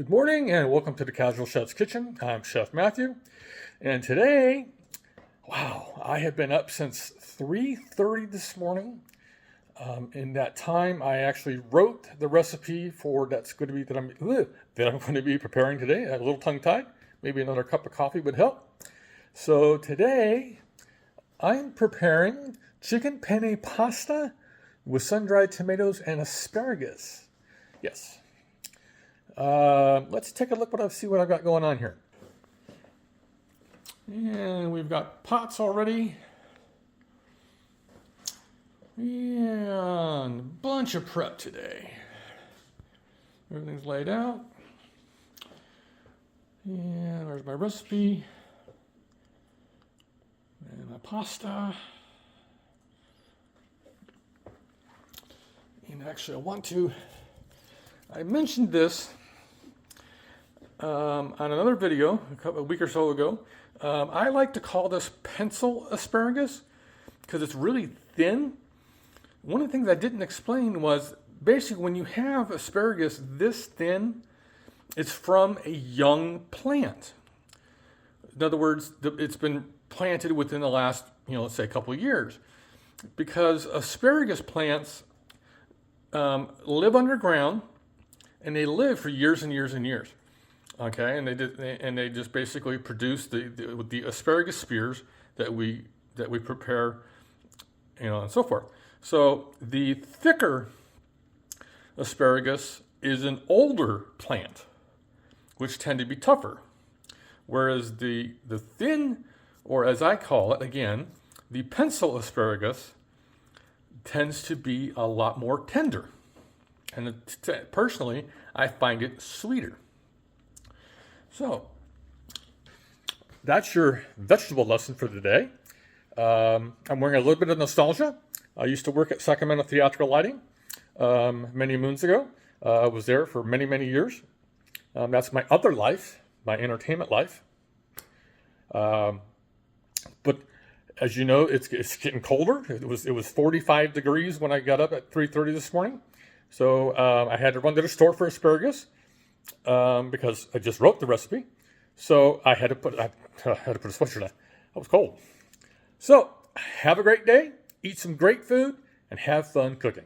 Good morning and welcome to the Casual Chef's Kitchen. I'm Chef Matthew, and today, wow, I have been up since 3:30 this morning. In that time, I actually wrote the recipe for that I'm going to be preparing today. I'm a little tongue-tied. Maybe another cup of coffee would help. So today, I'm preparing chicken penne pasta with sun-dried tomatoes and asparagus. Yes. Let's take a look see what I've got going on here. And we've got pots already. And a bunch of prep today. Everything's laid out. And there's my recipe. And my pasta. And actually I mentioned this on another video a week or so ago. I like to call this pencil asparagus because it's really thin. One of the things I didn't explain was basically when you have asparagus this thin, it's from a young plant. In other words, it's been planted within the last, let's say a couple of years, because asparagus plants live underground and they live for years and years and years. Okay, and they just basically produce the asparagus spears that we prepare, and so forth. So the thicker asparagus is an older plant, which tend to be tougher, whereas the thin, or as I call it again, the pencil asparagus tends to be a lot more tender, and personally, I find it sweeter. So, that's your vegetable lesson for today. I'm wearing a little bit of nostalgia. I used to work at Sacramento Theatrical Lighting many moons ago. I was there for many, many years. That's my other life, my entertainment life. But as you know, it's getting colder. It was 45 degrees when I got up at 3:30 this morning. So I had to run to the store for asparagus. Because I just wrote the recipe, so I had to put a sweatshirt on. It was cold. So have a great day, eat some great food, and have fun cooking.